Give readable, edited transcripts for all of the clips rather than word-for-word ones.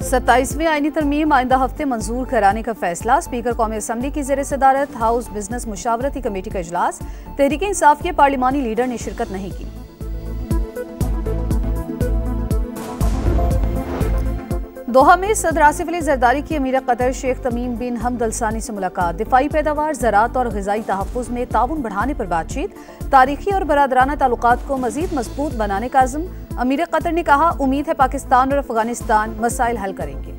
27वीं आईनी तरमीम आइंदा हफ्ते मंजूर कराने का फैसला। स्पीकर कौमी असम्बली की ज़ेर सदारत हाउस बिजनेस मुशावरती कमेटी का इजलास। तहरीक इंसाफ के पार्लिमानी लीडर ने शिरकत नहीं की। दोहा में सदर आसिफ अली जरदारी की अमीर कतर शेख तमीम बिन हमद अल सानी से मुलाकात। दिफाई पैदावार, ज़राअत और ग़िज़ाई तहफ़्फ़ुज़ में ताउन बढ़ाने पर बातचीत। तारीखी और बरादराना ताल्लुकात को मज़ीद मजबूत बनाने का अज़्म। अमीर कतर ने कहा, उम्मीद है पाकिस्तान और अफगानिस्तान मसाइल हल करेंगे।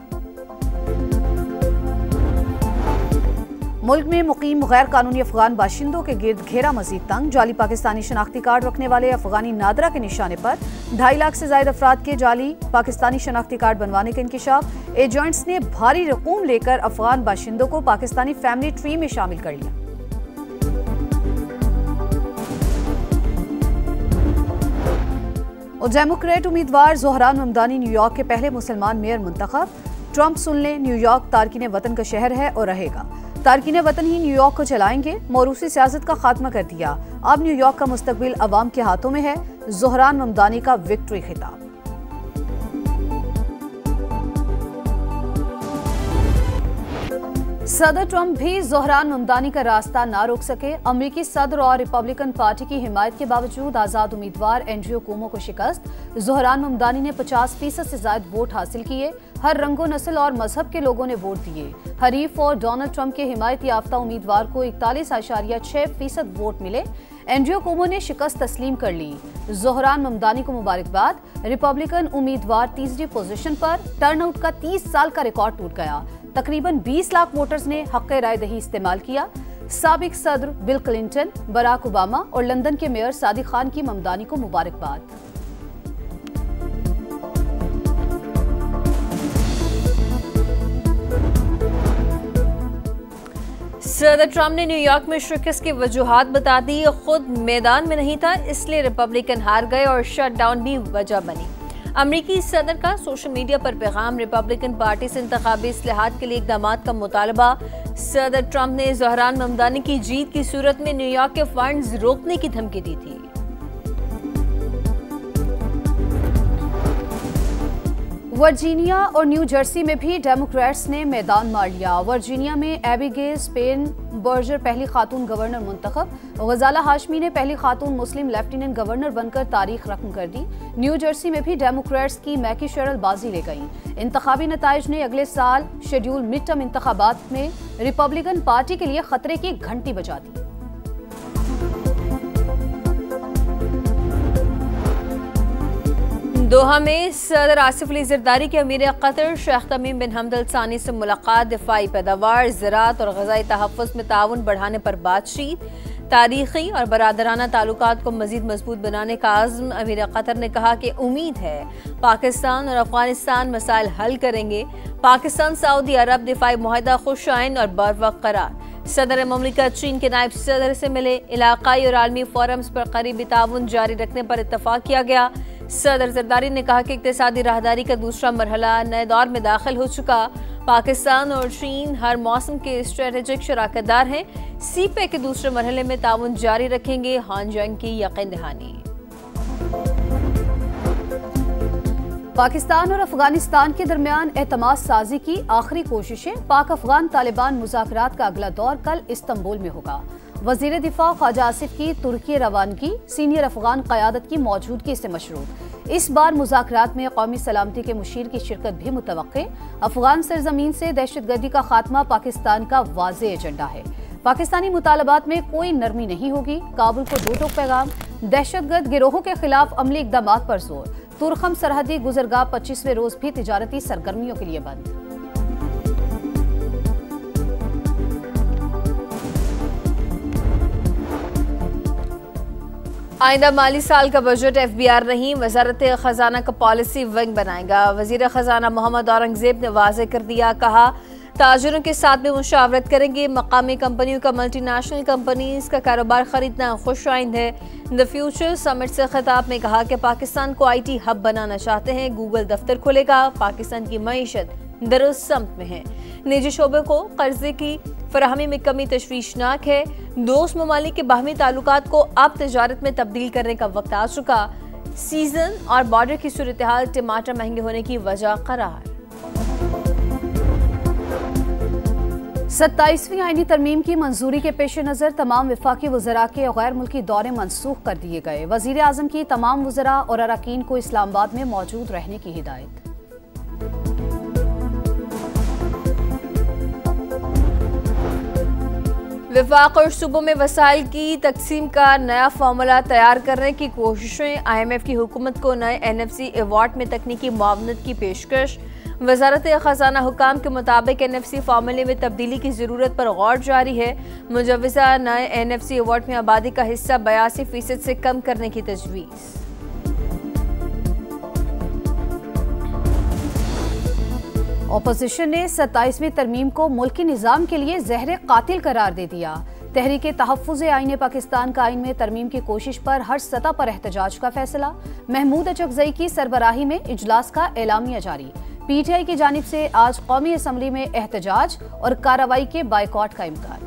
मुल्क में मुकीम गैर कानूनी अफगान बाशिंदों के गिर्द घेरा मजीद तंग। जाली पाकिस्तानी शनाख्ती कार्ड रखने वाले अफगानी नादरा के निशाने पर 2.5 लाख से ज्यादा अफराद के जाली पाकिस्तानी शनाख्ती कार्ड बनवाने का इंकिशाफ। एजेंट्स ने भारी रकूम लेकर अफगान बाशिंदों को पाकिस्तानी फैमिली ट्री में शामिल कर लिया। और डेमोक्रेट उम्मीदवार ज़ोहरान ममदानी न्यूयॉर्क के पहले मुसलमान मेयर मुंतखब। ट्रंप सुन ले, न्यूयॉर्क तारकीन वतन का शहर है और रहेगा। तारकीन वतन ही न्यूयॉर्क को चलाएंगे। मौरूसी सियासत का खात्मा कर दिया। अब न्यूयॉर्क का मुस्तकबिल अवाम के हाथों में है। ज़ोहरान ममदानी का विक्ट्री खिताब। सदर ट्रंप भी ज़ोहरान ममदानी का रास्ता ना रोक सके। अमरीकी सदर और रिपब्लिकन पार्टी की हिमायत के बावजूद आज़ाद उम्मीदवार एंड्रयू कुओमो को शिकस्त। ज़ोहरान ममदानी ने 50% से ज्यादा वोट हासिल किए। हर रंगो नस्ल और मजहब के लोगों ने वोट दिए। हरीफ और डोनाल्ड ट्रंप के हिमायत याफ्ता उम्मीदवार को 41.6% वोट मिले। एंड्रयू कुओमो ने शिकस्त तस्लीम कर ली। ज़ोहरान ममदानी को मुबारकबाद। रिपब्लिकन उम्मीदवार तीसरी पोजीशन पर। टर्नआउट का 30 साल का रिकॉर्ड टूट गया। तकरीबन 20 लाख वोटर्स ने हक़ राय दही इस्तेमाल किया। साबिक सदर बिल क्लिंटन, बराक ओबामा और लंदन के मेयर सादिक खान की ममदानी को मुबारकबाद। सदर ट्रंप ने न्यूयॉर्क में शिकस्त की वजूहात बता दी। खुद मैदान में नहीं था, इसलिए रिपब्लिकन हार गए और शटडाउन भी वजह बनी। अमरीकी सदर का सोशल मीडिया पर पैगाम। रिपब्लिकन पार्टी से इंतखाबी इस्लाहात के लिए इक़दामात का मुतालबा। सदर ट्रंप ने ज़ोहरान ममदानी की जीत की सूरत में न्यूयॉर्क के फंड्स रोकने की धमकी दी थी। वर्जीनिया और न्यू जर्सी में भी डेमोक्रेट्स ने मैदान मार लिया। वर्जीनिया में एबिगेल स्पेन बर्जर पहली खातून गवर्नर मुंतखब। गजाला हाशमी ने पहली खातून मुस्लिम लेफ्टिनेंट गवर्नर बनकर तारीख रकम कर दी। न्यू जर्सी में भी डेमोक्रेट्स की मैकी शेरल बाजी ले गईं। इंतखाबी नताइज ने अगले साल शेड्यूल मिड टर्म इंतखाबात में रिपब्लिकन पार्टी के लिए खतरे की घंटी बजा दी। दोहा में सदर आसिफ अली जरदारी के अमीर कतर शेख तमीम बिन हमद अल सानी से मुलाकात। दिफाई पैदावार, ज़राअत और ग़िज़ाई तहफ़्फ़ुज़ में ताउन बढ़ाने पर बातचीत। तारीख़ी और बरादराना ताल्लुकात को मज़ीद मजबूत बनाने का आज़्म। अमीर कतर ने कहा कि उम्मीद है पाकिस्तान और अफगानिस्तान मसाइल हल करेंगे। पाकिस्तान सऊदी अरब दिफाई मुआहदा खुश आइन और बरवक्त करार। सदर ममलिकत चीन के नायब सदर से मिले। इलाक़ाई और आलमी फोरम्स पर करीबी ताउन जारी रखने पर इत्तफ़ाक़ किया गया। सदर जरदारी ने कहा कि इक़्तिसादी राहदारी का दूसरा मरहला नए दौर में दाखिल हो चुका। पाकिस्तान और चीन हर मौसम के स्ट्रेटेजिक शराकतदार हैं। सीपे के दूसरे मरहले में ताउन जारी रखेंगे। हांजंग की यकीन दहानी। पाकिस्तान और अफगानिस्तान के दरमियान एतमाद साजी की आखिरी कोशिशें। पाक अफगान तालिबान मुज़ाकरात का अगला दौर कल इस्तांबुल में होगा। वज़ीर दिफा ख्वाजा आसिफ की तुर्की रवानगी। सीनियर अफगान क़यादत की मौजूदगी से मशरूत। इस बार मुज़ाकरात में कौमी सलामती के मुशीर की शिरकत भी मुतवक्के। अफगान सरजमीन से दहशतगर्दी का खात्मा पाकिस्तान का वाज़ेह एजेंडा है। पाकिस्तानी मुतालबात में कोई नरमी नहीं होगी। काबुल को दो टोक पैगाम। दहशतगर्द गिरोहों के खिलाफ अमली इक़दामात पर जोर। तुरखम सरहदी गुजरगाह 25वें रोज भी तिजारती सरगर्मियों के लिए बंद। आइंदा माली साल का बजट FBR नहीं, वजारत खजाना का पॉलिसी विंग बनाएगा। वजीर खजाना मोहम्मद औरंगजेब ने वाज़ेह कर दिया। कहा, ताजरों के साथ भी मुशावरत करेंगे। मकामी कंपनियों का मल्टीनेशनल कंपनीज का कारोबार खरीदना खुश आइंद है। द फ्यूचर समिट से खिताब में कहा कि पाकिस्तान को IT हब बनाना चाहते हैं। गूगल दफ्तर खुलेगा। पाकिस्तान की मईशत दुरुस्त सम्त में है। निजी शोबे को कर्जे की फराहमी में कमी तशवीशनाक है। दोस्त ममालिक के बाहमी ताल्लुकात को अब तजारत में तब्दील करने का वक्त आ चुका। सीजन और बॉर्डर की सूरत हाल टमाटर महंगे होने की वजह करार। 27वीं आईनी तरमीम की मंजूरी के पेश नज़र तमाम वफाकी वज़रा के गैर मुल्की दौरे मनसूख कर दिए गए। वज़ीर आज़म की तमाम वज़रा और अरकान को इस्लामाबाद में मौजूद रहने की हिदायत। वफाक और सूबों में वसाइल की तकसीम का नया फार्मूला तैयार करने की कोशिशें। IMF की हुकूमत को नए NFC अवार्ड में तकनीकी मुआवनत की पेशकश। वजारत खजाना हुकाम के मुताबिक NFC फार्मूले में तब्दीली की ज़रूरत पर गौर जारी है। मुजवज़ा नए NFC अवार्ड में आबादी का हिस्सा 82% से कम करने की तजवीज़। अपोजिशन ने 27वीं तरमीम को मुल्की निज़ाम के लिए ज़हर कातिल करार दे दिया। तहरीके तहफ़्फ़ुज़ आईन पाकिस्तान का आईन में तरमीम की कोशिश पर हर सतह पर एहतजाज का फैसला। महमूद अचकज़ई की सरबराही में इजलास का एलामिया जारी। PTI की जानिब से आज कौमी असम्बली में एहतजाज और कार्रवाई के बाइकॉट का इम्कान।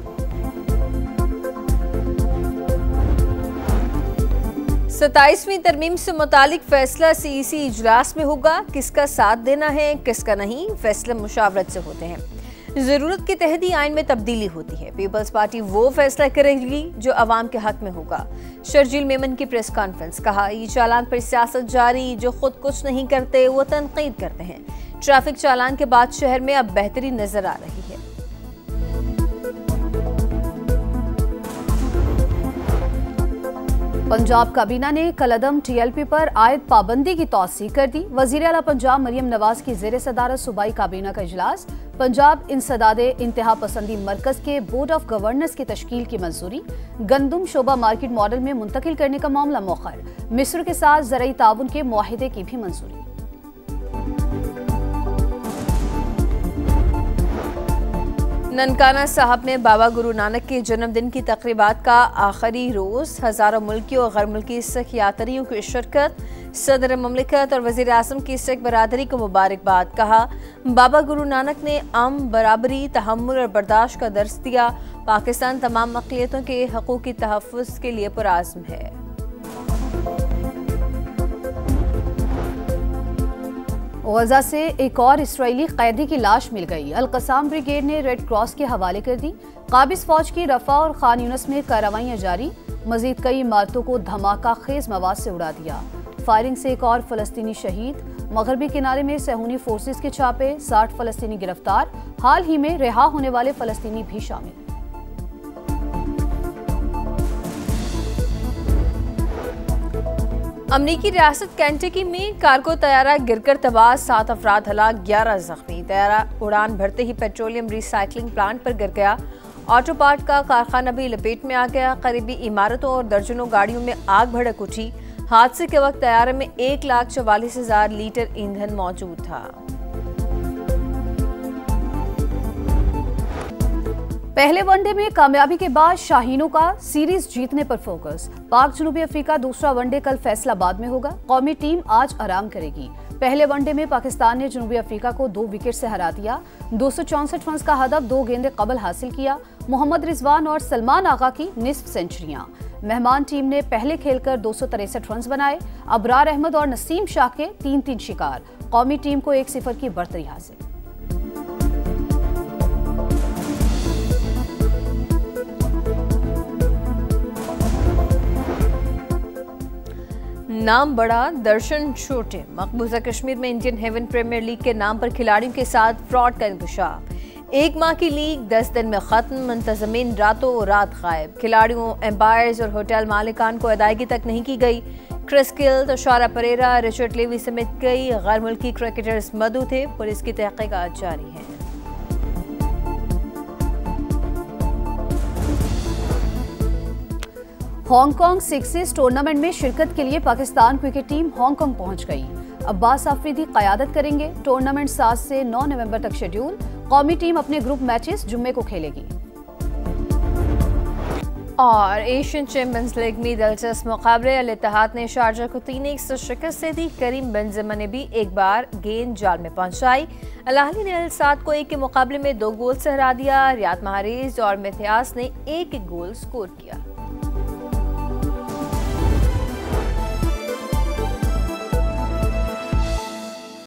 27वीं तरमीम से मुतालिक फैसला CEC इजलास में होगा। किसका साथ देना है किसका नहीं, फैसले मुशावरत से होते हैं। जरूरत के तहत ही आइन में तब्दीली होती है। पीपल्स पार्टी वो फैसला करेगी जो अवाम के हक में होगा। शर्जील मेमन की प्रेस कॉन्फ्रेंस, कहा ये चालान पर सियासत जारी, जो खुद कुछ नहीं करते वो तनकीद करते हैं। ट्रैफिक चालान के बाद शहर में अब बेहतरी नजर आ रही है। पंजाब काबीना ने कलअदम TLP पर आयद पाबंदी की तौसीह कर दी। वज़ीर आला पंजाब मरियम नवाज की ज़ेर सदारत सूबाई काबीना का इजलास। पंजाब इंसदादे इंतहा पसंदी मरकज के बोर्ड ऑफ गवर्नर्स की तश्कील की मंजूरी। गंदम शोबा मार्केट मॉडल में मुंतकिल करने का मामला मौखर। मिस्र के साथ ज़रई ताउन के मुआहिदे की भी मंजूरी। ननकाना साहब में बाबा गुरु नानक के जन्मदिन की तकरीबात का आखिरी रोज। हजारों मुल्की और गैर मुल्की सिख यात्रियों की शिरकत। सदर ममलिकत और वज़ीर आज़म की सिख बरादरी को मुबारकबाद। कहा बाबा गुरु नानक ने अमन, बराबरी, तहम्मुल और बर्दाश्त का दर्स दिया। पाकिस्तान तमाम अक़लियतों के हक़ूक़ की तहफ़्फ़ुज़ के लिए पुरआज़्म है। गजा से एक और इसराइली कैदी की लाश मिल गई। अल-क़साम ब्रिगेड ने रेड क्रॉस के हवाले कर दी। काबिज फौज की रफा और खान यूनिस में कार्रवाइयां जारी। मजीद कई इमारतों को धमाका खेज मवाद से उड़ा दिया। फायरिंग से एक और फलस्तीनी शहीद। मगरबी किनारे में सहूनी फोर्सेस के छापे। 60 फलस्तीनी गिरफ्तार। हाल ही में रिहा होने वाले फलस्तीनी भी शामिल। अमरीकी रियासत केंटकी में कार्गो तैयारा गिरकर तबाह। 7 अफराद हलाक, 11 जख्मी। तैयारा उड़ान भरते ही पेट्रोलियम रिसाइकलिंग प्लांट पर गिर गया। ऑटो पार्ट का कारखाना भी लपेट में आ गया। करीबी इमारतों और दर्जनों गाड़ियों में आग भड़क उठी। हादसे के वक्त तैयारे में 1,44,000 लीटर ईंधन मौजूद था। पहले वनडे में कामयाबी के बाद शाहीनों का सीरीज जीतने पर फोकस। पाक जनूबी अफ्रीका दूसरा वनडे कल फैसलाबाद में होगा। कौमी टीम आज आराम करेगी। पहले वनडे में पाकिस्तान ने जनूबी अफ्रीका को 2 विकेट से हरा दिया। 264 रन का हदफ 2 गेंदे कबल हासिल किया। मोहम्मद रिजवान और सलमान आगा की निस्फ सेंचुरियां। मेहमान टीम ने पहले खेलकर 263 रन बनाए। अबरार अहमद और नसीम शाह के 3-3 शिकार। कौमी टीम को 1-0 की बढ़तरी हासिल। नाम बड़ा, दर्शन छोटे। मकबूजा कश्मीर में इंडियन हेवन प्रीमियर लीग के नाम पर खिलाड़ियों के साथ फ्रॉड का इंकशाफ। 1 माह की लीग 10 दिन में खत्म। मुंतजमीन रातों रात गायब। खिलाड़ियों, एम्पायर्स और होटल मालिकान को अदायगी तक नहीं की गई। Chris Gill, Thushara Perera, Richard Levi समेत कई गैर मुल्की क्रिकेटर्स मदऊ थे। पुलिस की तहकीकात जारी है। हांगकांग सिक्सेस टूर्नामेंट में शिरकत के लिए पाकिस्तान क्रिकेट टीम हांगकांग पहुंच गई। अब्बास आफरीदी क़यादत करेंगे। टूर्नामेंट 7 से 9 नवंबर तक शेड्यूल। कौमी टीम अपने ग्रुप मैचेस जुम्मे को खेलेगी। और एशियन चैंपियंस लीग में दिलचस्प मुकाबले। अल इत्तेहाद ने शारजा को 3-1 से शिकस्त दे दी। करीम बेंजेमा ने भी एक बार गेंद जाल में पहुंचाई। अल अहली ने अल साद को 1 के मुकाबले में 2 गोल से हरा दिया। रियाद महारेज और मिथियास ने 1-1 गोल स्कोर किया।